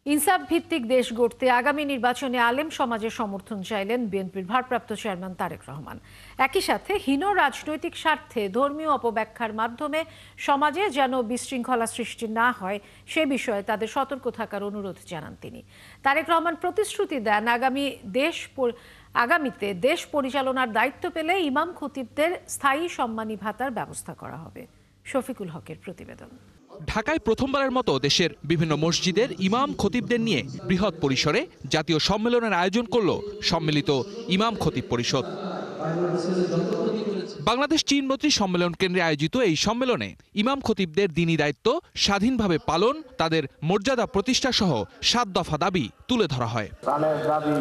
ইনসাফ ভিত্তিক দেশ গড়তে আগামী নির্বাচনে আলেম সমাজের সমর্থন চাইলেন বিএনপির ভারপ্রাপ্ত চেয়ারম্যান তারেক রহমান। একই সাথে হীন রাজনৈতিক স্বার্থে ধর্মীয় অপব্যাখ্যার মাধ্যমে সমাজে যেন বিশৃঙ্খলা সৃষ্টি না হয় সে বিষয়ে তাদের সতর্ক থাকার অনুরোধ জানান তিনি। তারেক রহমান প্রতিশ্রুতি দেন আগামীতে দেশ পরিচালনার দায়িত্ব পেলে ইমাম খতিবদের স্থায়ী সম্মানী ভাতার ব্যবস্থা করা হবে। শফিকুল হকের প্রতিবেদন। ঢাকায় প্রথমবারের মতো দেশের বিভিন্ন মসজিদের ইমাম খতিবদের নিয়ে বৃহৎ পরিসরে জাতীয় সম্মেলনের আয়োজন করল সম্মিলিত ইমাম খতিব পরিষদ। বাংলাদেশ চীন মৈত্রী সম্মেলন কেন্দ্রে আয়োজিত এই সম্মেলনে ইমাম খতিবদের দ্বীনি দায়িত্ব স্বাধীনভাবে পালন, তাদের মর্যাদা প্রতিষ্ঠা সহ 7 দফা দাবি তুলে ধরা হয়। প্রাণের দাবি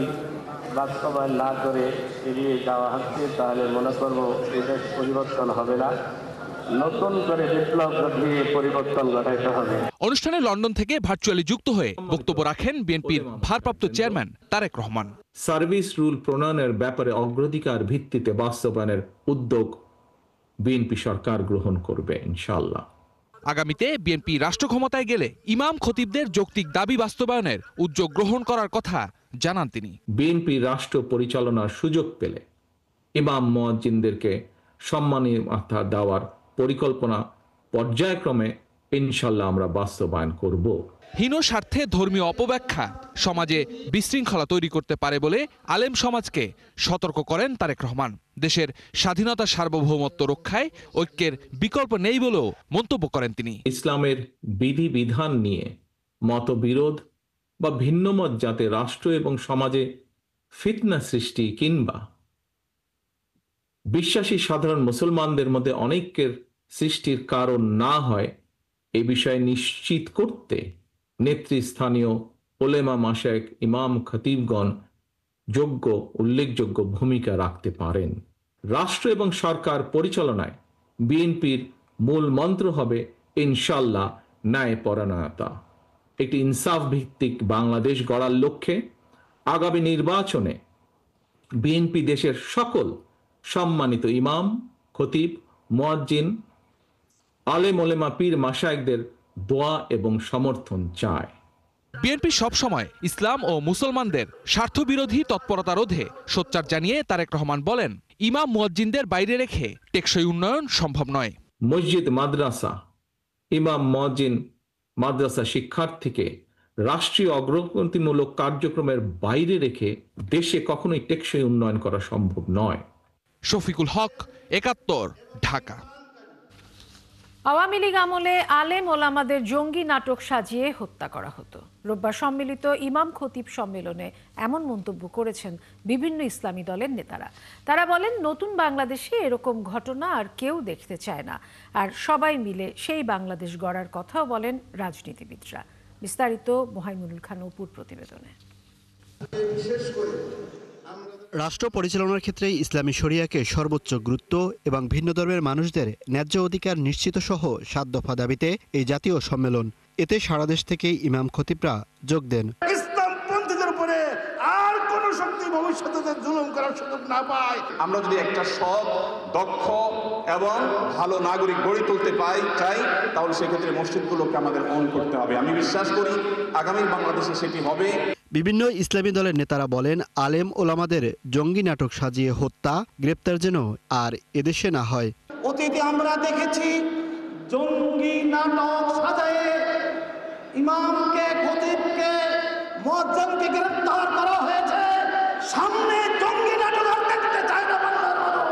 বাস্তবায়ন না করে এড়িয়ে যাওয়া হচ্ছে, তাহলে মনে করব এদের পরিবর্তন হবে না, নতুন করে বিপ্লব ঘটিয়ে পরিবর্তন ঘটাইতে হবে। অনুষ্ঠানে লন্ডন থেকে ভার্চুয়ালি যুক্ত হয়ে বক্তব্য রাখেন বিএনপির ভারপ্রাপ্ত chairman Tarek Rahman. Service rule প্রণয়নের ব্যাপারে অগ্রাধিকার ভিত্তিতে বাস্তবায়নের উদ্যোগ বিএনপি সরকার গ্রহণ করবে ইনশাআল্লাহ। আগামীতে বিএনপি রাষ্ট্র ক্ষমতায় গেলে ইমাম খতিবদের যৌক্তিক দাবি বাস্তবায়নের উদ্যোগ গ্রহণ করার কথা জানান তিনি। বিএনপি রাষ্ট্র পরিচালনার সুযোগ পেলে ইমাম মুয়াজ্জিনদেরকে সম্মানী ভাতা দেওয়ার পরিকল্পনা পর্যায়ক্রমে ইনশাআল্লাহ আমরা বাস্তবায়ন করব। হীন স্বার্থে ধর্মীয় অপব্যাখ্যা সমাজে বিশৃঙ্খলা তৈরি করতে পারে বলে আলেম সমাজকে সতর্ক করেন তারেক রহমান। দেশের স্বাধীনতা সার্বভৌমত্ব রক্ষায় ঐক্যের বিকল্প নেই বলেও মন্তব্য করেন তিনি। ইসলামের বিধিবিধান নিয়ে মতবিরোধ বা ভিন্নমত যাতে রাষ্ট্র এবং সমাজে ফিতনা সৃষ্টি কিংবা বিশ্বাসী সাধারণ মুসলমানদের মধ্যে অনৈক্যের সৃষ্টির কারণ না হয় এ বিষয়ে নিশ্চিত করতে নেতৃস্থানীয় ওলেমা মাশায়েখ ইমাম খতিবগণ উল্লেখযোগ্য ভূমিকা রাখতে পারেন। রাষ্ট্র এবং সরকার পরিচালনায় বিএনপির মূল মন্ত্র হবে ইনশাআল্লাহ ন্যায়পরায়ণতা। একটি ইনসাফ ভিত্তিক বাংলাদেশ গড়ার লক্ষ্যে আগামী নির্বাচনে বিএনপি দেশের সকল সম্মানিত ইমাম খতিব মুয়াজ্জিন আলেম ওলেমা পীর মাশায়েখদের দোয়া এবং সমর্থন চায়। বিএনপি সবসময় ইসলাম ও মুসলমানদের স্বার্থবিরোধী তৎপরতা রোধে সোচ্চার জানিয়ে তারেক রহমান বলেন, ইমাম মুয়াজ্জিনদের বাইরে রেখে টেকসই উন্নয়ন সম্ভব নয়। মসজিদ মাদ্রাসা ইমাম মুয়াজ্জিন মাদ্রাসা শিক্ষার্থীকে রাষ্ট্রীয় অগ্রগতিমূলক কার্যক্রমের বাইরে রেখে দেশে কখনোই টেকসই উন্নয়ন করা সম্ভব নয়। শফিকুল হক, ৭১, ঢাকা। আওয়ামী লীগ আমলে আলেম ওলামাদের জঙ্গি নাটক সাজিয়ে হত্যা করা হতো। রোববার সম্মিলিত ইমাম খতিব সম্মেলনে এমন মন্তব্য করেছেন বিভিন্ন ইসলামী দলের নেতারা। তারা বলেন, নতুন বাংলাদেশে এরকম ঘটনা আর কেউ দেখতে চায় না, আর সবাই মিলে সেই বাংলাদেশ গড়ার কথাও বলেন রাজনীতিবিদরা। বিস্তারিত মোহাইমুনুল খান অপুর প্রতিবেদনে। রাষ্ট্র পরিচালনার ক্ষেত্রে ইসলামী শরিয়াকে সর্বোচ্চ গুরুত্ব এবং ভিন্ন ধর্মের মানুষদের ন্যায্য অধিকার নিশ্চিত সহ 7 দফা দাবিতে এই জাতীয় সম্মেলন। এতে সারা দেশ থেকে ইমাম খতিবরা যোগ দেন। ইসলামপন্থীদের উপরে আর কোন শক্তি ভবিষ্যতে জুলুম করার সুযোগ না পায়। আমরা যদি একটা সৎ, দক্ষ এবং ভালো নাগরিক গড়ে তুলতে চাই, তাহলে সেক্ষেত্রে মসজিদগুলোকে আমাদের অন করতে হবে। আমি বিশ্বাস করি আগামী বাংলাদেশে সেটি হবে। বিভিন্ন ইসলামী দলের নেতারা বলেন, আলেম ওলামাদের জঙ্গি নাটক সাজিয়ে হত্যা, গ্রেপ্তার যেন আর এদেশে না হয়। অতীতে আমরা দেখেছি জঙ্গি নাটক সাজায়ে ইমামকে, খতিবকে, মুয়াজ্জিনকে গ্রেফতার করা হয়েছে। সামনে জঙ্গি নাটক আর দেখতে চায় না বাংলার মানুষ।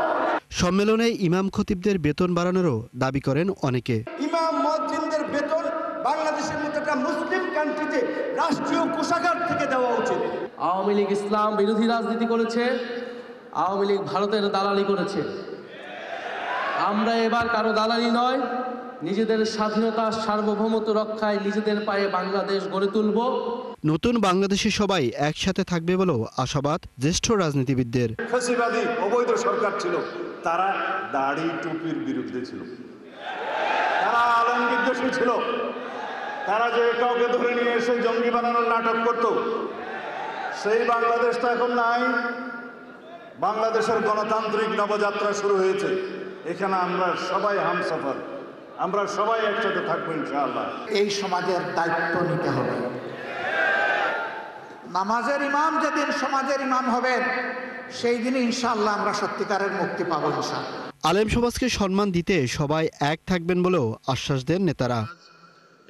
সম্মেলনে ইমাম খতিবদের বেতন বাড়ানোরও দাবি করেন অনেকে। ইমাম মুয়াজ্জিনদের বেতন বাংলাদেশের মতো একটা মুসলিম কান্ট্রিতে রাষ্ট্রীয় কোষাগার থেকে দেওয়া উচিত। আওয়ামী লীগ ইসলাম বিরোধী রাজনীতি করেছে, আওয়ামী লীগ ভারতের দালালি করেছে। আমরা এবার কারো দালালি নয়, নিজেদের স্বাধীনতা সার্বভৌমত্ব রক্ষায় নিজেদের পায়ে বাংলাদেশ গড়ে তুলব। নতুন বাংলাদেশে সবাই একসাথে থাকবে বলেও আশাবাদ জ্যেষ্ঠ রাজনীতিবিদদের। ফ্যাসিবাদী অবৈধ সরকার ছিল, তারা দাড়ি টুপির বিরুদ্ধে ছিল, তারা আলেম বিদ্বেষী ছিল, তারা যে কাউকে ধরে নিয়ে এসে জঙ্গি বানানোর নাটক করত। সেই বাংলাদেশটা এখন নাই। বাংলাদেশের গণতান্ত্রিক নবযাত্রা শুরু হয়েছে। এখানে আমরা সবাই হামসফর, আমরা সবাই একসাথে থাকবো ইনশাআল্লাহ। এই সমাজের দায়িত্ব নিতে হবে। নামাজের ইমাম যেদিন সমাজের ইমাম হবেন সেই দিনে ইনশাআল্লাহ আমরা সত্যিকারের মুক্তি পাবো ইনশাআল্লাহ। আলেম সমাজকে সম্মান দিতে সবাই এক থাকবেন বলেও আশ্বাস দেন নেতারা।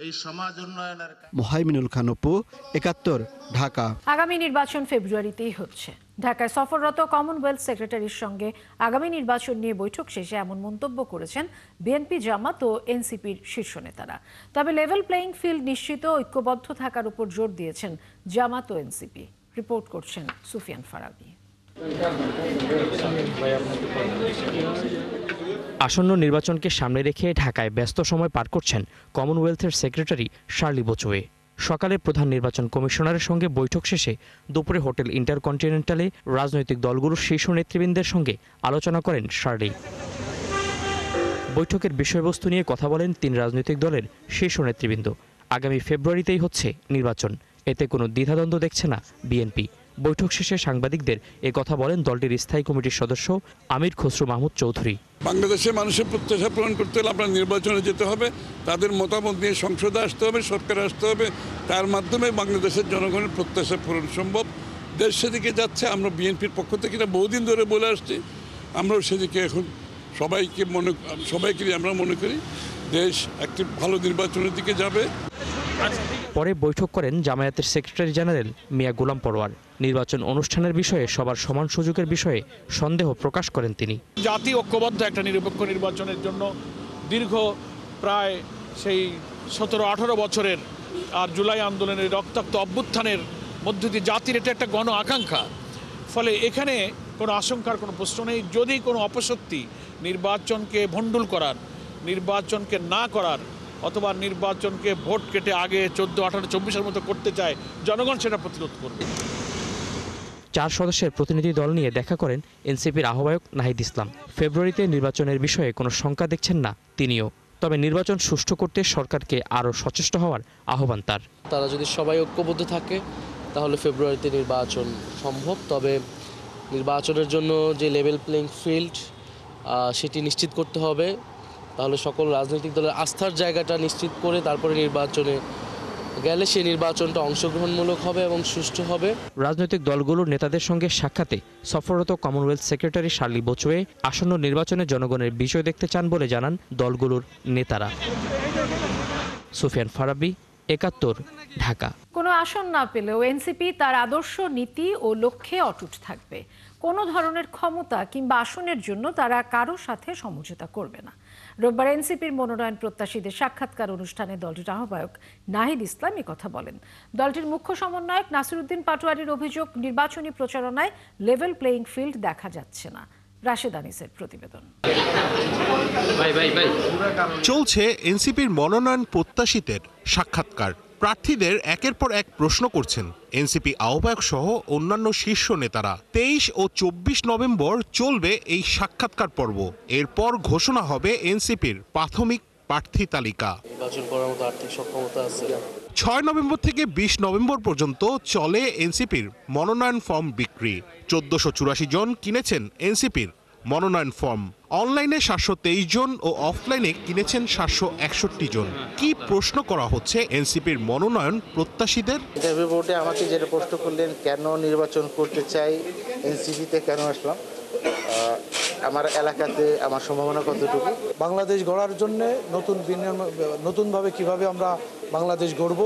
এই সমাজ উন্নয়নের মোহাইমিনুল খান অপু, ৭১, ঢাকা। আগামী নির্বাচন ফেব্রুয়ারিতেই হচ্ছে। ঢাকায় সফররত কমনওয়েলথ সেক্রেটারির সঙ্গে আগামী নির্বাচন নিয়ে বৈঠক শেষে এমন মন্তব্য করেছেন বিএনপি, জামাত ও এনসিপির শীর্ষ নেতারা। তবে লেভেল প্লেইং ফিল্ড নিশ্চিত ঐক্যবদ্ধ থাকার উপর জোর দিয়েছেন জামাত ও এনসিপি। রিপোর্ট করছেন সুফিয়ান ফারাবি। আসন্ন নির্বাচনকে সামনে রেখে ঢাকায় ব্যস্ত সময় পার করছেন কমনওয়েলথের সেক্রেটারি শার্লি বোচোয়ে। সকালে প্রধান নির্বাচন কমিশনারের সঙ্গে বৈঠক শেষে দুপুরে হোটেল ইন্টারকন্টিনেন্টালে রাজনৈতিক দলগুলোর শীর্ষ নেতৃবৃন্দের সঙ্গে আলোচনা করেন শার্লি। বৈঠকের বিষয়বস্তু নিয়ে কথা বলেন ৩ রাজনৈতিক দলের শীর্ষ নেতৃবৃন্দ। আগামী ফেব্রুয়ারিতেই হচ্ছে নির্বাচন, এতে কোনো দ্বিধাদ্বন্দ্ব দেখছে না বিএনপি। বৈঠক শেষে সাংবাদিকদের কথা বলেন দলটির স্থায়ী কমিটির সদস্য আমির খসরু মাহমুদ চৌধুরী। বাংলাদেশের মানুষের প্রত্যাশা পূরণ করতে হলে আপনার নির্বাচনে যেতে হবে, তাদের মতামত নিয়ে সংসদে আসতে হবে, সরকারে আসতে হবে, তার মাধ্যমে বাংলাদেশের জনগণের প্রত্যাশা পূরণ সম্ভব। দেশ সেদিকে যাচ্ছে, আমরা বিএনপির পক্ষ থেকে বহুদিন ধরে বলে আসছি, আমরাও সেদিকে এখন সবাইকে আমরা মনে করি দেশ একটি ভালো নির্বাচনের দিকে যাবে। পরে বৈঠক করেন জামায়াতের সেক্রেটারি জেনারেল মিয়া গোলাম পরোয়ার। নির্বাচন অনুষ্ঠানের বিষয়ে সবার সমান সুযোগের বিষয়ে সন্দেহ প্রকাশ করেন তিনি। জাতি ঐক্যবদ্ধ একটা নিরপেক্ষ নির্বাচনের জন্য দীর্ঘ প্রায় সেই 17-18 বছরের আর জুলাই আন্দোলনের রক্তাক্ত অভ্যুত্থানের মধ্য দিয়ে জাতির এটা একটা গণ আকাঙ্ক্ষা। ফলে এখানে কোনো আশঙ্কার কোনো প্রশ্ন নেই। যদি কোনো অপশক্তি নির্বাচনকে ভণ্ডুল করার, নির্বাচনকে না করার অথবা নির্বাচনকে ভোট কেটে আগে 14, 18, 24-এর মতো করতে চায়, জনগণ সেটা প্রতিরোধ করবে। 4 সদস্যের প্রতিনিধি দল নিয়ে দেখা করেন এনসিপির আহ্বায়ক নাহিদ ইসলাম। ফেব্রুয়ারিতে নির্বাচনের বিষয়ে কোনো শঙ্কা দেখছেন না তিনিও। তবে নির্বাচন সুষ্ঠু করতে সরকারকে আরও সচেষ্ট হওয়ার আহ্বান তার। তারা যদি সবাই ঐক্যবদ্ধ থাকে তাহলে ফেব্রুয়ারিতে নির্বাচন সম্ভব। তবে নির্বাচনের জন্য যে লেভেল প্লেইং ফিল্ড সেটি নিশ্চিত করতে হবে। তাহলে সকল রাজনৈতিক দলের আস্থার জায়গাটা নিশ্চিত করে তারপরে নির্বাচনে গেলে সেই নির্বাচনটা অংশগ্রহণমূলক হবে এবং সুষ্ঠু হবে। রাজনৈতিক দলগুলোর নেতাদের সঙ্গে সাক্ষাতে সফররত কমনওয়েলথ সেক্রেটারি শার্লি বোচোয়ে আসন্ন নির্বাচনে জনগণের বিজয় দেখতে চান বলে জানান দলগুলোর নেতারা। সুফিয়ান ফারাবি, ৭১, ঢাকা। কোনো আসন না পেলেও এনসিপি তার আদর্শ, নীতি ও লক্ষ্যে অটুট থাকবে। কোনো ধরনের ক্ষমতা কিংবা আসনের জন্য তারা কারো সাথে সমঝোতা করবে না। রোববার এনসিপির মনোনয়ন প্রত্যাশীদের সাক্ষাৎকার অনুষ্ঠানে দলটির আহ্বায়ক নাহিদ ইসলাম কথা বলেন। দলটির মুখ্য সমন্বয়ক নাসিরউদ্দিন পাটোয়ারির অভিযোগ, নির্বাচনী প্রচারণায় লেভেল প্লেইং ফিল্ড দেখা যাচ্ছে না। রাশেদ আনিসের প্রতিবেদন। চলছে এনসিপির মনোনয়ন প্রত্যাশীদের সাক্ষাৎকার। প্রার্থীদের একের পর এক প্রশ্ন করছেন এনসিপি আহ্বায়ক সহ অন্যান্য শীর্ষ নেতারা। 23 ও 24 নভেম্বর চলবে এই সাক্ষাৎকার পর্ব। এরপর ঘোষণা হবে এনসিপির প্রাথমিক প্রার্থী তালিকা। 6 নভেম্বর থেকে 20 নভেম্বর পর্যন্ত চলে এনসিপির মনোনয়ন ফর্ম বিক্রি। 1484 জন কিনেছেন এনসিপির মনোনয়ন ফর্ম। অনলাইনে 723 জন ও অফলাইনে কিনেছেন 761 জন। কি প্রশ্ন করা হচ্ছে এনসিপির মনোনয়ন প্রত্যাশীদের? ইন্টারভিউ বোর্ডে আমাকে যেটা প্রশ্ন করলেন, কেন নির্বাচন করতে চাই, এনসিপিতে কেন আসলাম, আমার এলাকাতে আমার সম্ভাবনা কতটুকু, বাংলাদেশ গড়ার জন্য নতুনভাবে কিভাবে আমরা বাংলাদেশ গড়ব,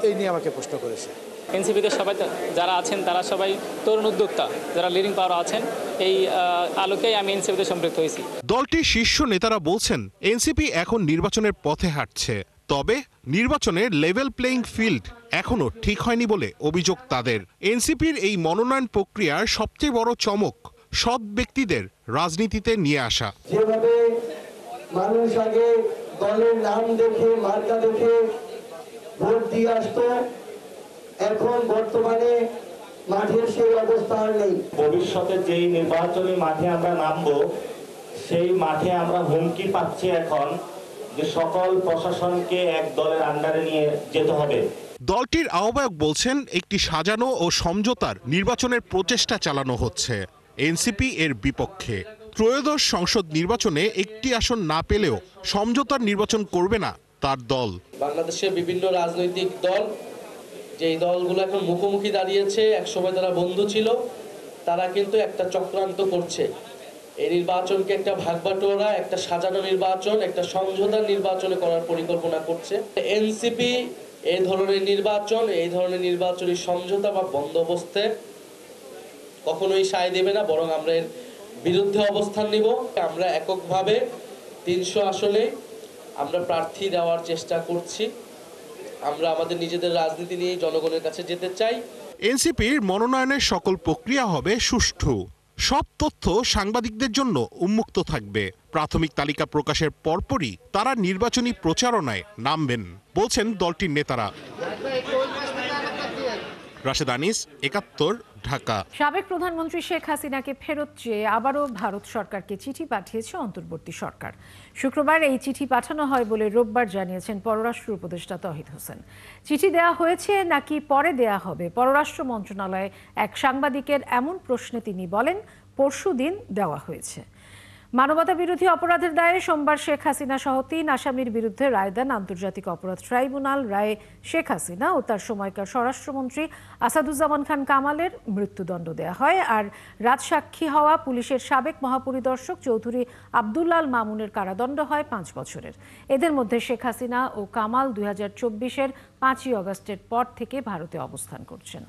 এই নিয়ে আমাকে প্রশ্ন করেছে। এনসিপিতে সবাই যারা আছেন তারা সবাই তরুণ উদ্যোক্তা, যারা লিডিং পাওয়ার আছেন, এই আলোকেই আমি এনসিপিতে সম্পৃক্ত হয়েছি। দলটির শীর্ষ নেতারা বলছেন এনসিপি এখন নির্বাচনের পথে হাঁটছে, তবে নির্বাচনের লেভেল প্লেইং ফিল্ড এখনো ঠিক হয়নি বলে অভিযোগ তাদের। এনসিপির এই মনোনয়ন প্রক্রিয়ার সবচেয়ে বড় চমক সৎ ব্যক্তিদের রাজনীতিতে নিয়ে আসা। যেভাবে মানুষ আগে দলের নাম দেখে, মার্কা দেখে ভোট দিয়ে আসতো, এখন বর্তমানে মাঠের সেই অবস্থা আর নেই। ভবিষ্যতে যেই নির্বাচনী মাঠে আমরা নামবো, সেই মাঠে আমরা হুমকি পাচ্ছি এখন যে সকল প্রশাসনকে এক দলের আন্ডারে নিয়ে যেতে হবে। দলটির আহ্বায়ক বলছেন একটি সাজানো ও সমঝোতার নির্বাচনের প্রচেষ্টা চালানো হচ্ছে। এনসিপি এর বিপক্ষে। ত্রয়োদশ সংসদ নির্বাচনে একটি আসন না পেলেও সমঝোতার নির্বাচন করবে না তার দল। বাংলাদেশের বিভিন্ন রাজনৈতিক দল যে এই দলগুলো এখন মুখোমুখি দাঁড়িয়েছে, একসময় তারা বন্ধু ছিল, তারা কিন্তু একটা চক্রান্ত করছে। এই নির্বাচনকে একটা ভাগবাটোয়ারা, একটা সাজানো নির্বাচন, একটা সমঝোতার নির্বাচনে করার পরিকল্পনা করছে। এনসিপি এই ধরনের নির্বাচনী সমঝোতা বা বন্দোবস্তে কখনোই সায় দেবে না, বরং আমরা এর বিরুদ্ধে অবস্থান নিব। আমরা এককভাবে 300 আসনে আমরা প্রার্থী দেওয়ার চেষ্টা করছি। আমরা আমাদের নিজেদের রাজনীতি নিয়ে জনগণের কাছে যেতে চাই। এনসিপির মনোনয়নের সকল প্রক্রিয়া হবে সুষ্ঠু, সব তথ্য সাংবাদিকদের জন্য উন্মুক্ত থাকবে। প্রাথমিক তালিকা প্রকাশের পরপরই তারা নির্বাচনী প্রচারণায় নামবেন বলছেন দলটির নেতারা। রাশেদ আনিস, ৭১, ঢাকা। সাবেক প্রধানমন্ত্রী শেখ হাসিনাকে ফেরত চেয়ে আবারও ভারত সরকারকে চিঠি পাঠিয়েছে অন্তর্বর্তী সরকার। শুক্রবার এই চিঠি পাঠানো হয় বলে রোববার জানিয়েছেন পররাষ্ট্র উপদেষ্টা তৌহিদ হোসেন। চিঠি দেয়া হয়েছে নাকি পরে দেয়া হবে, পররাষ্ট্র মন্ত্রণালয়ে এক সাংবাদিকের এমন প্রশ্নে তিনি বলেন, পরশুদিন দেওয়া হয়েছে। মানবতা বিরোধী অপরাধের দায়ে সোমবার শেখ হাসিনা সহ 3 আসামির বিরুদ্ধে রায় দেন আন্তর্জাতিক অপরাধ ট্রাইব্যুনাল। রায়ে শেখ হাসিনা ও তার সময়কার স্বরাষ্ট্রমন্ত্রী আসাদুজ্জামান খান কামালের মৃত্যুদণ্ড দেয়া হয়, আর রাজসাক্ষী হওয়া পুলিশের সাবেক মহাপরিদর্শক চৌধুরী আব্দুল্লাল মামুনের কারাদণ্ড হয় 5 বছরের। এদের মধ্যে শেখ হাসিনা ও কামাল 2024-এর 5ই আগস্টের পর থেকে ভারতে অবস্থান করছেন।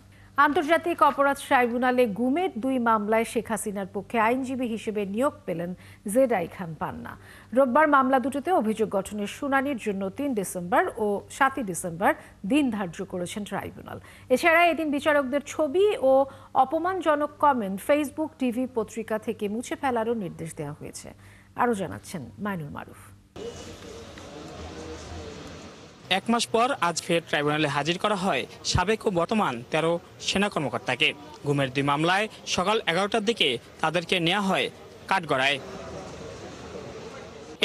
আন্তর্জাতিক অপরাধ ট্রাইব্যুনালে গুমের 2 মামলায় শেখ হাসিনার পক্ষে আইনজীবী হিসেবে নিয়োগ পেলেন জেডাই খান পান্না। রোববার মামলা দুটোতে অভিযোগ গঠনের শুনানির জন্য 3 ডিসেম্বর ও 7 ডিসেম্বর দিন ধার্য করেছেন ট্রাইব্যুনাল। এছাড়া এদিন বিচারকদের ছবি ও অপমানজনক কমেন্ট ফেসবুক, টিভি, পত্রিকা থেকে মুছে ফেলারও নির্দেশ দেওয়া হয়েছে। আরও জানাচ্ছেন মাইনুল মারুফ। 1 মাস পর আজ ফের ট্রাইব্যুনালে হাজির করা হয় সাবেক ও বর্তমান 13 সেনা কর্মকর্তাকে। গুমের 2 মামলায় সকাল 11টার দিকে তাদেরকে নেওয়া হয় কাঠগড়ায়।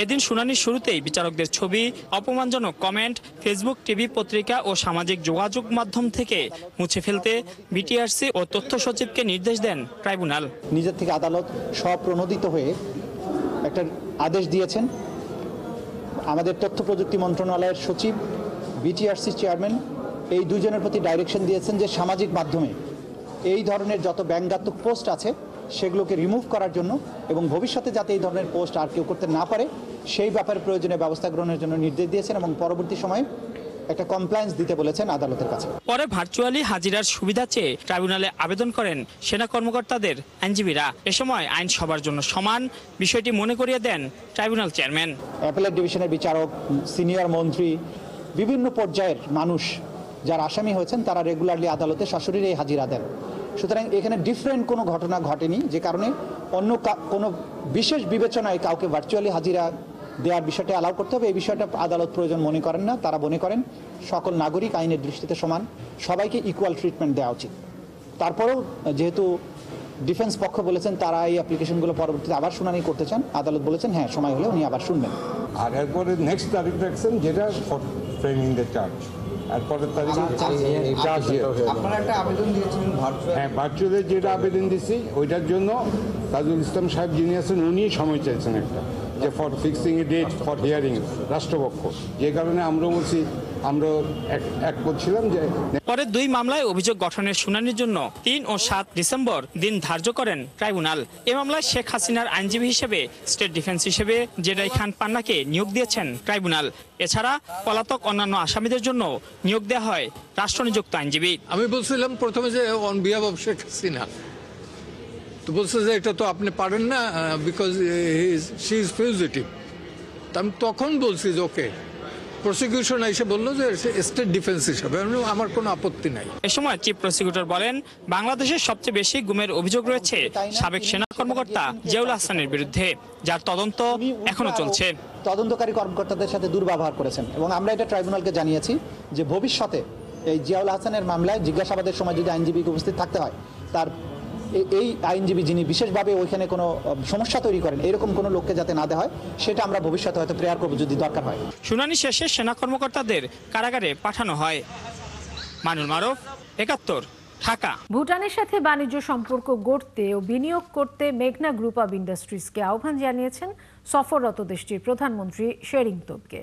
এদিন শুনানির শুরুতেই বিচারকদের ছবি, অপমানজনক কমেন্ট ফেসবুক, টিভি, পত্রিকা ও সামাজিক যোগাযোগ মাধ্যম থেকে মুছে ফেলতে বিটিআরসি ও তথ্য সচিবকে নির্দেশ দেন ট্রাইব্যুনাল। নিজের থেকে আদালত স্বপ্রণোদিত হয়ে একটা আদেশ দিয়েছেন। আমাদের তথ্য প্রযুক্তি মন্ত্রণালয়ের সচিব, বিটিআরসি চেয়ারম্যান এই দুজনের প্রতি ডাইরেকশন দিয়েছেন যে সামাজিক মাধ্যমে এই ধরনের যত ব্যঙ্গাত্মক পোস্ট আছে সেগুলোকে রিমুভ করার জন্য এবং ভবিষ্যতে যাতে এই ধরনের পোস্ট আর কেউ করতে না পারে সেই ব্যাপারে প্রয়োজনীয় ব্যবস্থা গ্রহণের জন্য নির্দেশ দিয়েছেন এবং পরবর্তী সময়ে একটা কমপ্লায়েন্স দিতে বলেছেন আদালতের কাছে। পরে ভার্চুয়ালি হাজিরার সুবিধা চেয়ে ট্রাইব্যুনালে আবেদন করেন সেনা কর্মকর্তাদের আইনজীবীরা। এ সময় আইন সবার জন্য সমান বিষয়টি মনে করিয়ে দেন ট্রাইব্যুনাল চেয়ারম্যান। অ্যাপেলেট ডিভিশনের বিচারক, সিনিয়র মন্ত্রী, বিভিন্ন পর্যায়ের মানুষ যারা আসামি হয়েছেন তারা রেগুলারলি আদালতে সশরীরে হাজিরা দেন। সুতরাং এখানে ডিফারেন্ট কোনো ঘটনা ঘটেনি, যে কারণে অন্য কোনো বিশেষ বিবেচনায় কাউকে ভার্চুয়ালি হাজিরা দেওয়ার বিষয়টা অ্যালাউ করতে হবে এই বিষয়টা আদালত প্রয়োজন মনে করেন না। তারা মনে করেন সকল নাগরিক আইনের দৃষ্টিতে সমান, সবাইকে ইকুয়াল ট্রিটমেন্ট দেওয়া উচিত। তারপরেও যেহেতু ডিফেন্স পক্ষ বলেছেন তারা এই অ্যাপ্লিকেশনগুলো পরবর্তীতে আবার শুনানি করতে চান, আদালত বলেছেন হ্যাঁ সময় হলে উনি আবার শুনবেন। আর এরপরে নেক্সট তারিখ রাখছেন যেটা ফর ফ্রেমিং দ্য চার্জ। এরপরের তারিখে আপনারা একটা আবেদন দিয়েছিলেন হ্যাঁ ভার্চুয়ালি, যেটা আবেদন দিয়েছি ওইটার জন্য তাজুল ইসলাম সাহেব যিনি আছেন উনি সময় চাইছেন একটা, যে for fixing a date for hearing রাষ্ট্রপক্ষ, যে কারণে আমরা বলছি আমরা এক করছিলাম যে পরে 2 মামলায় অভিযোগ গঠনের শুনানির জন্য 3 ও 7 ডিসেম্বর দিন ধার্য করেন ট্রাইব্যুনাল। এ মামলায় শেখ হাসিনার আইনজীবী হিসেবে স্টেট ডিফেন্স হিসেবে জেডাই খান পান্নাকে নিয়োগ দিয়েছেন ট্রাইব্যুনাল। এছাড়া পলাতক অন্যান্য আসামিদের জন্য নিয়োগ দেওয়া হয় রাষ্ট্রনিযুক্ত আইনজীবী। আমি বলছিলাম প্রথমে যে on behalf of Sheikh Hasina, তো বলছে যে এটা তো আপনি পারেন না বিকজ শি ইজ ফিউজিটিভ। আমি তখন বলছি যে ওকে, প্রসিকিউশন এসে বললো যে স্টেট ডিফেন্স হিসাবে আমার কোনো আপত্তি নাই। এ সময় চিফ প্রসিকিউটর বলেন, বাংলাদেশের সবচেয়ে বেশি গুমের অভিযোগ রয়েছে সাবেক সেনা কর্মকর্তা জিয়াউল হাসানের বিরুদ্ধে, যার তদন্ত এখনো চলছে। তদন্তকারী কর্মকর্তাদের সাথে দুর্ব্যবহার করেছেন এবং আমরা এটা ট্রাইব্যুনালকে জানিয়েছি যে ভবিষ্যতে এই জিয়াউল হাসানের মামলায় জিজ্ঞাসাবাদের সময় যদি আইনজীবী উপস্থিত থাকতে হয়, তার এই আইনজীবী যিনি বিশেষভাবে ওইখানে কোনো সমস্যা তৈরি করেন এরকম কোনো লোককে যাতে না দেওয়া হয় সেটা আমরা ভবিষ্যতে হয়তো প্রেয়ার করবো যদি দরকার হয়। শুনানি শেষে সেনা কর্মকর্তাদের কারাগারে পাঠানো হয়। মাইনুল মারুফ, ৭১, ঢাকা। ভুটানের সাথে বাণিজ্য সম্পর্ক গড়তে ও বিনিয়োগ করতে মেঘনা গ্রুপ অব ইন্ডাস্ট্রিজকে আহ্বান জানিয়েছেন সফররত দেশটির প্রধানমন্ত্রী শেরিং তোবগে।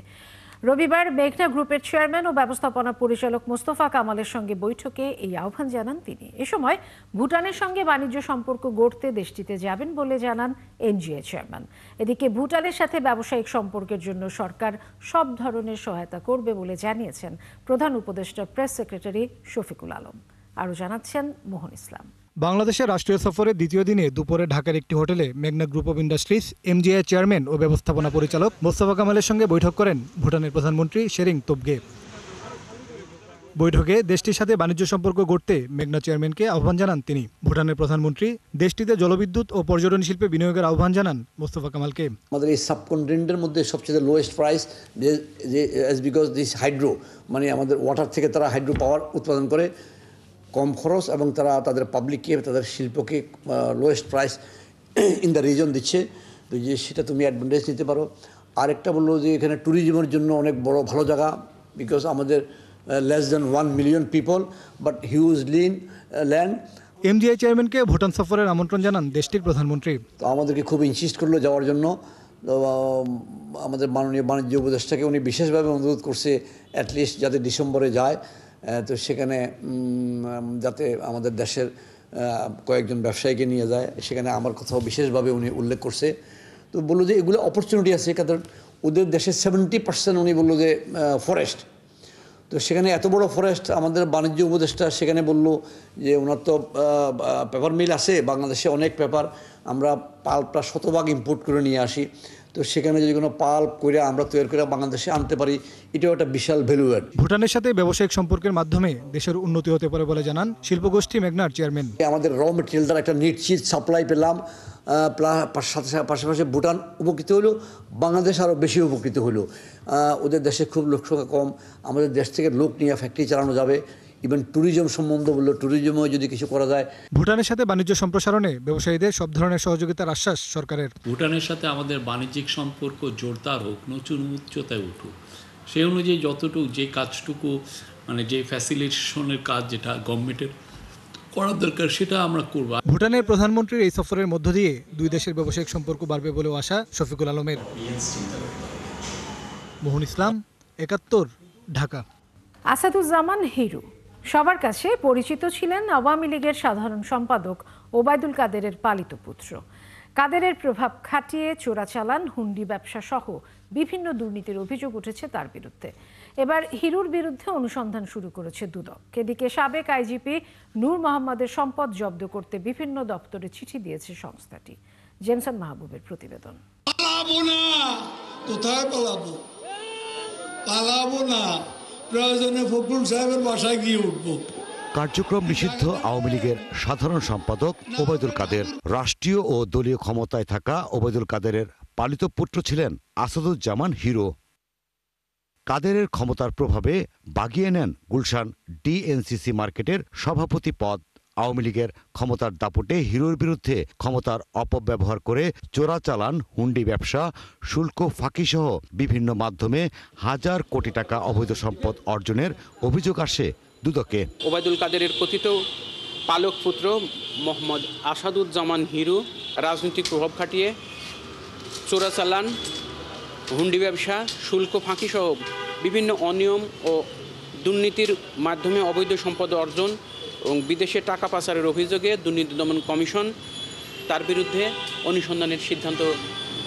রবিবার মেঘনা গ্রুপের চেয়ারম্যান ও ব্যবস্থাপনা পরিচালক মোস্তফা কামালের সঙ্গে বৈঠকে এই আহ্বান জানান তিনি। এ সময় ভুটানের সঙ্গে বাণিজ্য সম্পর্ক গড়তে দেশটিতে যাবেন বলে জানান এনজিএ চেয়ারম্যান। এদিকে ভুটানের সাথে ব্যবসায়িক সম্পর্কের জন্য সরকার সব ধরনের সহায়তা করবে বলে জানিয়েছেন প্রধান উপদেষ্টা প্রেস সেক্রেটারি শফিকুল আলম। আরও জানাচ্ছেন মোহন ইসলাম। বাংলাদেশের রাষ্ট্রীয় সফরের দ্বিতীয় দিনে দুপুরে ঢাকার একটি হোটেলে মেঘনা group of industries MGI chairman ও ব্যবস্থাপনা পরিচালক মোস্তফা কামালের সঙ্গে বৈঠক করেন ভুটানের প্রধানমন্ত্রী শেরিং তোবগে। বৈঠকে দেশটির সাথে বাণিজ্য সম্পর্ক গড়তে মেঘনা চেয়ারম্যানকে আহ্বান জানান তিনি। ভুটানের প্রধানমন্ত্রী দেশটিতে জলবিদ্যুৎ ও পর্যটন শিল্পে বিনিয়োগের আহ্বান জানান মোস্তফা কামালকে। আমাদের এই সাবকন্টিনেন্টের মধ্যে সবচেয়ে lowest price because this hydro, মানে আমাদের ওয়াটার থেকে তারা হাইড্রো পাওয়ার উৎপাদন করে কম খরচ, এবং তারা তাদের পাবলিককে তাদের শিল্পকে lowest price in the reason দিচ্ছে, তো যে সেটা তুমি অ্যাডভান্টেজ নিতে পারো। আরেকটা বললো যে এখানে ট্যুরিজমের জন্য অনেক বড় ভালো জায়গা, বিকজ আমাদের less than 1 million people but huge land. MgI চেয়ারম্যানকে ভুটান সফরের আমন্ত্রণ জানান দেশটির প্রধানমন্ত্রী। তো আমাদেরকে খুব ইনসিস্ট করলো যাওয়ার জন্য। আমাদের মাননীয় বাণিজ্য উপদেষ্টাকে উনি বিশেষভাবে অনুরোধ করছে অ্যাটলিস্ট যাতে ডিসেম্বরে যায়, তো সেখানে যাতে আমাদের দেশের কয়েকজন ব্যবসায়ীকে নিয়ে যায়, সেখানে আমার কথাও বিশেষভাবে উনি উল্লেখ করছে। তো বললো যে এগুলো অপরচুনিটি আছে, কারণ ওদের দেশের 70% উনি বললো যে ফরেস্ট, তো সেখানে এত বড় ফরেস্ট। আমাদের বাণিজ্য উপদেষ্টা সেখানে বললো যে ওনার তো পেপার মিল আছে বাংলাদেশে, অনেক পেপার, আমরা পাল্পটা শতভাগ ইম্পোর্ট করে নিয়ে আসি, তো সেখানে যদি কোনো পাল্প করে আমরা তৈরি করে বাংলাদেশে আনতে পারি, এটাও একটা বিশাল ভ্যালু অ্যাড। ভুটানের সাথে ব্যবসায়িক সম্পর্কের মাধ্যমে দেশের উন্নতি হতে পারে বলে জানান শিল্পগোষ্ঠী মেঘনার চেয়ারম্যান। আমাদের র মেটেরিয়ালটার একটা নিশ্চিত সাপ্লাই পেলাম, পাশাপাশি ভুটান উপকৃত হলো, বাংলাদেশ আরও বেশি উপকৃত হলো। ওদের দেশে খুব লোক সংখ্যা কম, আমাদের দেশ থেকে লোক নিয়ে ফ্যাক্টরি চালানো যাবে। ইভেন ট্যুরিজম সম্বন্ধ বললো, ট্যুরিজমও যদি কিছু করা যায়। ভুটানের সাথে বাণিজ্য সম্প্রসারণে ব্যবসায়ীদের সব ধরনের সহযোগিতার আশ্বাস সরকারের। ভুটানের সাথে আমাদের বাণিজ্যিক সম্পর্ক জোরদার হোক, নতুন উচ্চতায় উঠুক, সেই অনুযায়ী যতটুকু যে কাজটুকু মানে যে ফ্যাসিলিটেশনের কাজ যেটা গভর্নমেন্টের করার দরকার সেটা আমরা করব। ভুটানের প্রধানমন্ত্রীর এই সফরের মধ্য দিয়ে দুই দেশের ব্যবসায়িক সম্পর্ক বাড়বে বলেও আশা শফিকুল আলমের। মোহন ইসলাম, ৭১, ঢাকা। আসাদুজ্জামান হিরু সবার কাছে পরিচিত ছিলেন আওয়ামী লীগের সাধারণ সম্পাদক ওবায়দুল কাদেরের পালিত পুত্র। কাদেরের প্রভাব খাটিয়ে চোরাচালান, হুন্ডি ব্যবসা সহ বিভিন্ন দুর্নীতির অভিযোগ উঠেছে তার বিরুদ্ধে। এবার হিরুর বিরুদ্ধে অনুসন্ধান শুরু করেছে দুদক। এদিকে সাবেক আইজিপি নূর মোহাম্মদের সম্পদ জব্দ করতে বিভিন্ন দপ্তরে চিঠি দিয়েছে সংস্থাটি। জেমসন মাহবুবের প্রতিবেদন। পালাবো না, কোথায় পালাবো? পালাবো না, প্রয়োজনে ফখরুল সাহেবের বাসায় গিয়ে উঠবো। কার্যক্রম নিষিদ্ধ আওয়ামী লীগের সাধারণ সম্পাদক ওবায়দুল কাদের। রাষ্ট্রীয় ও দলীয় ক্ষমতায় থাকা ওবায়দুল কাদেরের পালিত পুত্র ছিলেন আসাদুজ্জামান হিরো। কাদেরের ক্ষমতার প্রভাবে বাগিয়ে নেন গুলশান ডিএনসিসি মার্কেটের সভাপতি পদ। আওয়ামী লীগের ক্ষমতার দাপটে হিরোর বিরুদ্ধে ক্ষমতার অপব্যবহার করে চোরাচালান, হুন্ডি ব্যবসা, শুল্ক ফাঁকিসহ বিভিন্ন মাধ্যমে হাজার কোটি টাকা অবৈধ সম্পদ অর্জনের অভিযোগ আসে দুদকে। ওবায়দুল কাদেরের কথিত পালক পুত্র মোহাম্মদ আসাদুজ্জামান হিরু রাজনৈতিক প্রভাব খাটিয়ে চোরাচালান, হুন্ডি ব্যবসা, শুল্ক ফাঁকিসহ বিভিন্ন অনিয়ম ও দুর্নীতির মাধ্যমে অবৈধ সম্পদ অর্জন এবং বিদেশে টাকা পাচারের অভিযোগে দুর্নীতি দমন কমিশন তার বিরুদ্ধে অনুসন্ধানের সিদ্ধান্ত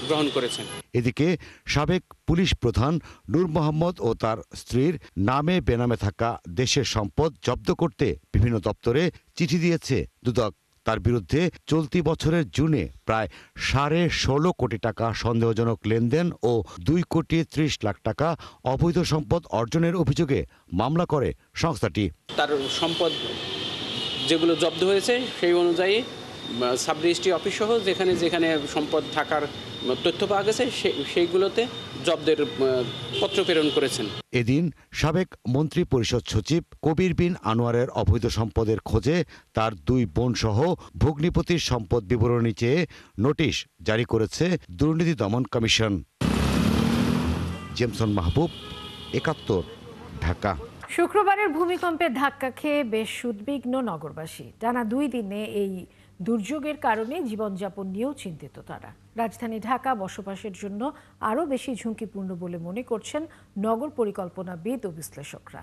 গ্রহণ করেছেন। এদিকে সাবেক পুলিশ প্রধান নূর মোহাম্মদ ও তার স্ত্রীর নামে বেনামে থাকা দেশের সম্পদ জব্দ করতে বিভিন্ন দপ্তরে চিঠি দিয়েছে দুদক। তার বিরুদ্ধে চলতি বছরের জুনে প্রায় 16.5 কোটি টাকা সন্দেহজনক লেনদেন ও 2.30 কোটি টাকা অবৈধ সম্পদ অর্জনের অভিযোগে মামলা করে সংস্থাটি। তার সম্পদ যেগুলো জব্দ হয়েছে সেই অনুযায়ী সাব রেজিস্ট্রি অফিস সহ যেখানে যেখানে সম্পদ থাকার তথ্য পাওয়া গেছে সেইগুলোতে জব্দের পত্র প্রেরণ করেছেন। এদিন সাবেক মন্ত্রী পরিষদ সচিব কবির বিন আনোয়ারের অবৈধ সম্পদের খোঁজে তার 2 বোন সহ ভগ্নিপতির সম্পদ বিবরণী চেয়ে নোটিশ জারি করেছে দুর্নীতি দমন কমিশন। জেমসন মাহবুব, ৭১, ঢাকা। শুক্রবারের ভূমিকম্পে ধাক্কা খেয়ে বেশ উদ্বিগ্ন নগরবাসী। টানা 2 দিনে এই দুর্যোগের কারণে জীবনযাপন নিয়েও চিন্তিত তারা। রাজধানী ঢাকা বসবাসের জন্য আরও বেশি ঝুঁকিপূর্ণ বলে মনে করছেন নগর পরিকল্পনাবিদ ও বিশ্লেষকরা।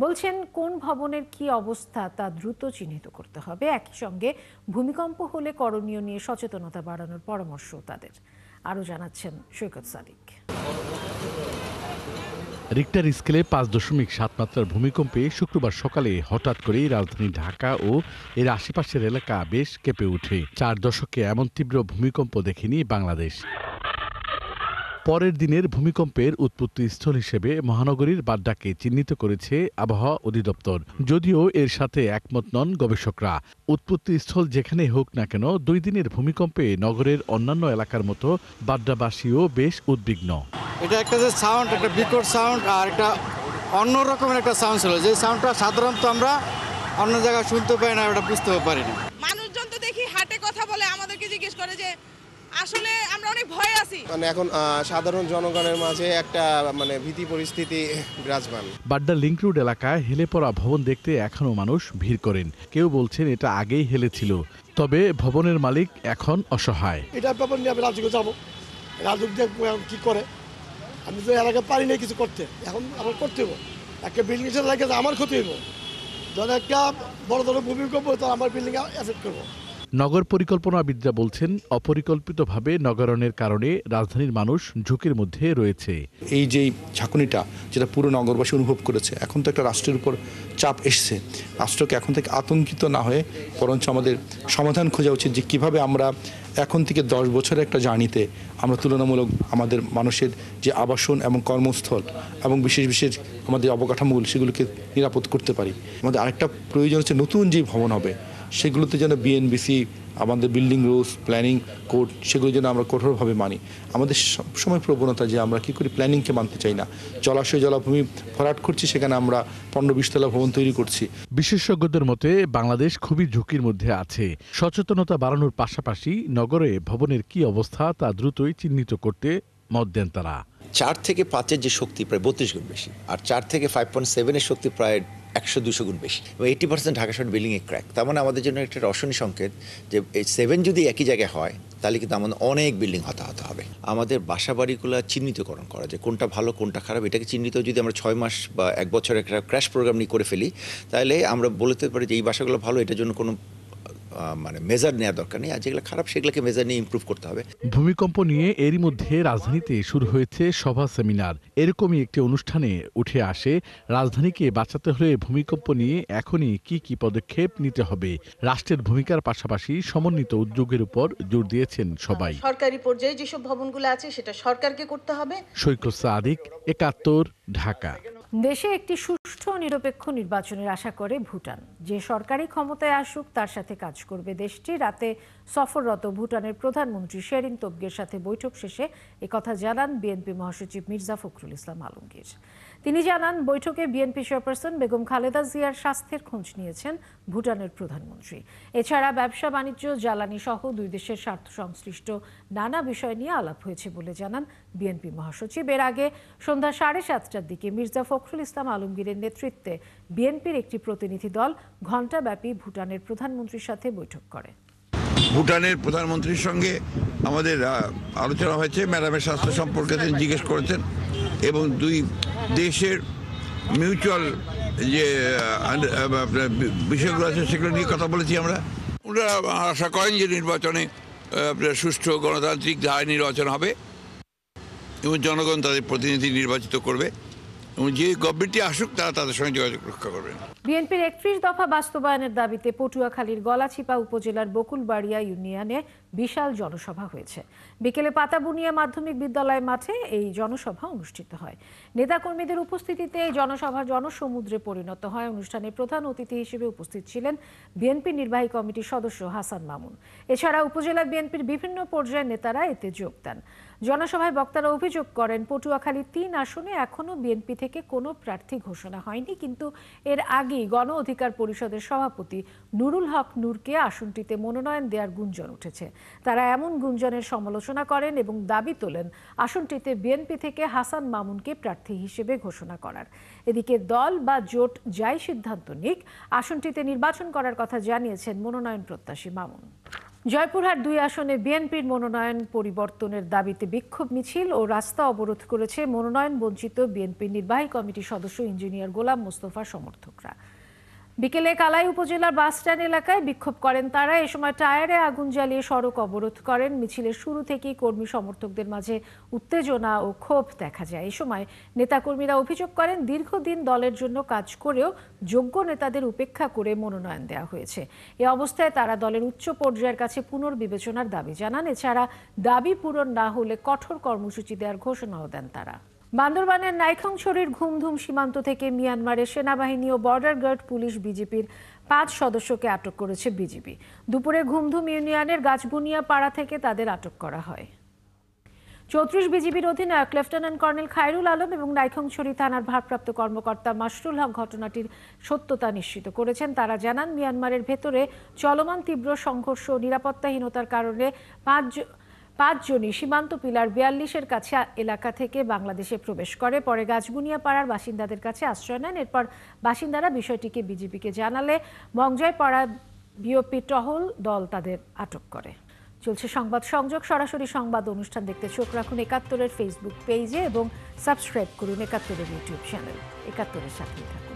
বলছেন কোন ভবনের কি অবস্থা তা দ্রুত চিহ্নিত করতে হবে। একই সঙ্গে ভূমিকম্প হলে করণীয় নিয়ে সচেতনতা বাড়ানোর পরামর্শ তাদের। আরও জানাচ্ছেন সৈকত সাদিক। রিক্টার স্কেলে 5.7 মাত্রার ভূমিকম্পে শুক্রবার সকালে হঠাৎ করেই রাজধানী ঢাকা ও এর আশেপাশের এলাকা বেশ কেঁপে ওঠে। 4 দশকে এমন তীব্র ভূমিকম্প দেখেনি বাংলাদেশ। পরের দিনের ভূমিকম্পের উৎপত্তি স্থল হিসেবে মহানগরীর বাড্ডাকে চিহ্নিত করেছে আবহাওয়া অধিদপ্তর। যদিও এর সাথে একমত নন গবেষকরা। উৎপত্তি স্থল যেখানে হোক না কেন 2 দিনের ভূমিকম্পে নগরের অন্যান্য এলাকার মতো বাড্ডাবাসীও বেশ উদ্বিগ্ন। এটা একটা যে সাউন্ড, একটা বিকট সাউন্ড আর একটা অন্য রকমের একটা সাউন্ড ছিল, যে সাউন্ডটা সাধারণত আমরা অন্য জায়গায় শুনতে পাই না, এটা বুঝতেও পারি না। মানুষজন তো দেখি হাটে কথা বলে, আমাদেরকে জিজ্ঞেস করে যে আসলে আমরা অনেক ভয়ে আছি। মানে এখন সাধারণ জনগণের মাঝে একটা ভীতি পরিস্থিতি বিরাজমান। বাড্ডা লিংক রোড এলাকায় হেলে পড়া ভবন দেখতে এখনো মানুষ ভিড় করেন। কেউ বলছেন এটা আগেই হেলেছিল, তবে ভবনের মালিক এখন অসহায়। এটা ব্যাপার নিয়ে আমি রাজুকে যাবো, রাজুক দেখবো কি করে। আমি তো এলাকায় পারি না কিছু করতে, এখন আমার করতে হবো। একটা বিল্ডিং এসে লাগে আমার ক্ষতি হইব, ধর একটা বড় ধরনের ভূমিকম্প তো আমার বিল্ডিং এফেক্ট করবো। নগর পরিকল্পনাবিদরা বলছেন অপরিকল্পিতভাবে নগরায়নের কারণে রাজধানীর মানুষ ঝুঁকির মধ্যে রয়েছে। এই যে ঝাঁকুনিটা যেটা পুরো নগরবাসী অনুভব করেছে, এখন তো একটা রাষ্ট্রের উপর চাপ এসছে। রাষ্ট্রকে এখন থেকে আতঙ্কিত না হয়ে বরঞ্চ আমাদের সমাধান খোঁজা উচিত যে কিভাবে আমরা এখন থেকে 10 বছরের একটা জার্নিতে আমরা তুলনামূলক আমাদের মানুষের যে আবাসন এবং কর্মস্থল এবং বিশেষ বিশেষ আমাদের অবকাঠামোগুলো সেগুলোকে নিরাপদ করতে পারি। আমাদের আরেকটা প্রয়োজন হচ্ছে নতুন যে ভবন হবে সেগুলোতে যেন বিএনবিসি, আমাদের বিল্ডিং রুলস, প্ল্যানিং কোড সেগুলো যেন আমরা কঠোরভাবে মানি। আমাদের সবসময় প্রবণতা যে আমরা কী করি প্ল্যানিংকে মানতে চাই না। জলাশয় জলাভূমি ভরাট করছি, সেখানে আমরা 15-20 তলা ভবন তৈরি করছি। বিশেষজ্ঞদের মতে বাংলাদেশ খুবই ঝুঁকির মধ্যে আছে। সচেতনতা বাড়ানোর পাশাপাশি নগরে ভবনের কি অবস্থা তা দ্রুতই চিহ্নিত করতে মত দেন তারা। 4 থেকে 5-এর যে শক্তি প্রায় 32 গুণ বেশি, আর 4 থেকে 5.7-এর শক্তি প্রায় 100-200 গুণ বেশি, এবং 80% ঢাকা শহর বিল্ডিংয়ে ক্র্যাক। তার মানে আমাদের জন্য একটা রসনী সংকেত যে এই 7 যদি একই জায়গায় হয় তাহলে কিন্তু আমাদের অনেক বিল্ডিং হতাহত হবে। আমাদের বাসা বাড়িগুলো চিহ্নিতকরণ করা, যে কোনটা ভালো কোনটা খারাপ, এটাকে চিহ্নিত যদি আমরা 6 মাস বা 1 বছর একটা ক্র্যাশ প্রোগ্রাম নিয়ে করে ফেলি, তাহলে আমরা বলতে পারি যে এই বাসাগুলো ভালো, এটার জন্য কোনো মেজার নেওয়ার দরকার নেই, আর যেগুলো খারাপ সেগুলোকে মেজার নিয়ে ইমপ্রুভ করতে হবে। ভূমিকম্প নিয়ে এরই মধ্যে রাজধানীতে শুরু হয়েছে সভা সেমিনার। এরকমই একটি অনুষ্ঠানে উঠে আসে রাজধানীকে বাঁচাতে হলে ভূমিকম্প নিয়ে এখনই কি পদক্ষেপ নিতে হবে। রাষ্ট্রের ভূমিকার পাশাপাশি সমন্বিত উদ্যোগের উপর জোর দিয়েছেন সবাই। সরকারি পর্যায়ে যেসব ভবনগুলো আছে সেটা সরকারকে করতে হবে। সৈকত সাদিক, 71, ঢাকা। দেশে একটি সুষ্ঠু ও নিরপেক্ষ নির্বাচনের আশা করে ভুটান। যে সরকারি ক্ষমতায় আসুক তার সাথে কাজ করবে দেশটি। রাতে সফররত ভুটানের প্রধানমন্ত্রী শেরিং তোবগের সাথে বৈঠক শেষে একথা জানান বিএনপি মহাসচিব মির্জা ফখরুল ইসলাম আলমগীর। তিনি জানান, বৈঠকে বিএনপি চেয়ারপারসন বেগম খালেদা জিয়ার স্বাস্থ্যের খোঁজ নিয়েছেন ভুটানের প্রধানমন্ত্রী। এছাড়া ব্যবসা বাণিজ্য, জ্বালানি সহ দুই দেশের স্বার্থ সংশ্লিষ্ট নানা বিষয় নিয়ে আলাপ হয়েছে বলে জানান বিএনপি মহাসচিব। এর আগে সন্ধ্যা 7:30টার দিকে মির্জা ফখরুল ইসলাম আলমগীরের নেতৃত্বে বিএনপির একটি প্রতিনিধি দল ঘণ্টাব্যাপী ভুটানের প্রধানমন্ত্রীর সাথে বৈঠক করে। ভুটানের প্রধানমন্ত্রীর সঙ্গে আমাদের আলোচনা হয়েছে, ম্যাডামের স্বাস্থ্য সম্পর্কে তিনি জিজ্ঞেস করেছেন এবং দুই দেশের মিউচুয়াল যে বিষয়গুলো আছে সেগুলো নিয়ে কথা বলেছি আমরা। ওনারা আশা করেন যে নির্বাচনে সুষ্ঠু গণতান্ত্রিক ধারায় নির্বাচন হবে এবং জনগণ তাদের প্রতিনিধি নির্বাচিত করবে এবং যে গভর্নমেন্টটি আসুক তারা তাদের সঙ্গে যোগাযোগ রক্ষা করবেন। বিএনপির 31 দফা বাস্তবায়নের দাবিতে পটুয়াখালীর গলাচিপা উপজেলার বকুলবাড়িয়া ইউনিয়নে বিশাল জনসভা হয়েছে। বিকেলে পাতাবুনিয়া মাধ্যমিক বিদ্যালয় মাঠে এই জনসভা অনুষ্ঠিত হয়। নেতাকর্মীদের উপস্থিতিতে এই জনসভা জনসমুদ্রে পরিণত হয়। অনুষ্ঠানে প্রধান অতিথি হিসেবে উপস্থিত ছিলেন বিএনপি নির্বাহী কমিটির সদস্য হাসান মামুন। এছাড়া উপজেলা বিএনপির বিভিন্ন পর্যায়ের নেতারা এতে যোগ দেন। জনসভায় বক্তারা অভিযোগ করেন, পটুয়াখালী 3 আসনে এখনও বিএনপি থেকে কোনো প্রার্থী ঘোষণা হয়নি, কিন্তু এর আগেই গণ অধিকার পরিষদের সভাপতি নুরুল হক নূরকে আসনটিতে মনোনয়ন দেওয়ার গুঞ্জন উঠেছে। তারা এমন গুঞ্জনের সমালোচনা করেন এবং দাবি তোলেন আসনটিতে বিএনপি থেকে হাসান মামুনকে প্রার্থী হিসেবে ঘোষণা করার। এদিকে দল বা জোট যাই সিদ্ধান্ত নিক, আসনটিতে নির্বাচন করার কথা জানিয়েছেন মনোনয়ন প্রত্যাশী মামুন। জয়পুরহাট 2 আসনে বিএনপির মনোনয়ন পরিবর্তনের দাবিতে বিক্ষোভ মিছিল ও রাস্তা অবরোধ করেছে মনোনয়ন বঞ্চিত বিএনপির নির্বাহী কমিটির সদস্য ইঞ্জিনিয়ার গোলাম মোস্তফা সমর্থকরা। বিকেলে কালাই উপজেলার বাসস্ট্যান্ড এলাকায় বিক্ষোভ করেন তারা। এ সময় টায়ারে আগুন জ্বালিয়ে সড়ক অবরোধ করেন। মিছিলের শুরু থেকেই কর্মী সমর্থকদের মাঝে উত্তেজনা ও ক্ষোভ দেখা যায়। এই সময় নেতাকর্মীরা অভিযোগ করেন দীর্ঘদিন দলের জন্য কাজ করেও যোগ্য নেতাদের উপেক্ষা করে মনোনয়ন দেওয়া হয়েছে। এ অবস্থায় তারা দলের উচ্চ পর্যায়ের কাছে পুনর্বিবেচনার দাবি জানান। এছাড়া দাবি পূরণ না হলে কঠোর কর্মসূচি দেওয়ার ঘোষণাও দেন তারা। বান্দরবানের নাইখংছড়ির ঘুমধুম সীমান্ত থেকে মিয়ানমারের সেনাবাহিনী ও বর্ডার গার্ড পুলিশ বিজেপির 5 সদস্যকে আটক করেছে বিজিবি। দুপুরে ঘুমধুম ইউনিয়নের গাছবুনিয়া পাড়া থেকে তাদের আটক করা হয়। 34 বিজিবির অধিনায়ক লেফটেন্যান্ট কর্নেল খায়রুল আলম এবং নাইখংছড়ি থানার ভারপ্রাপ্ত কর্মকর্তা মাসরুল হক ঘটনাটির সত্যতা নিশ্চিত করেছেন। তারা জানান মিয়ানমারের ভেতরে চলমান তীব্র সংঘর্ষ ও নিরাপত্তাহীনতার কারণে 5 জনই সীমান্ত পিলার 42-এর কাছে এলাকা থেকে বাংলাদেশে প্রবেশ করে। পরে গাছবুনিয়া পাড়ার বাসিন্দাদের কাছে আশ্রয় নেন। এরপর বাসিন্দারা বিষয়টিকে বিজিবিকে জানালে মংজয় পাড়া বিওপি টহল দল তাদের আটক করে। চলছে সংবাদ সংযোগ। সরাসরি সংবাদ অনুষ্ঠান দেখতে চোখ রাখুন 71-এর ফেসবুক পেজে এবং সাবস্ক্রাইব করুন 71-এর ইউটিউব চ্যানেল। 71-এর সাথেই থাকুন।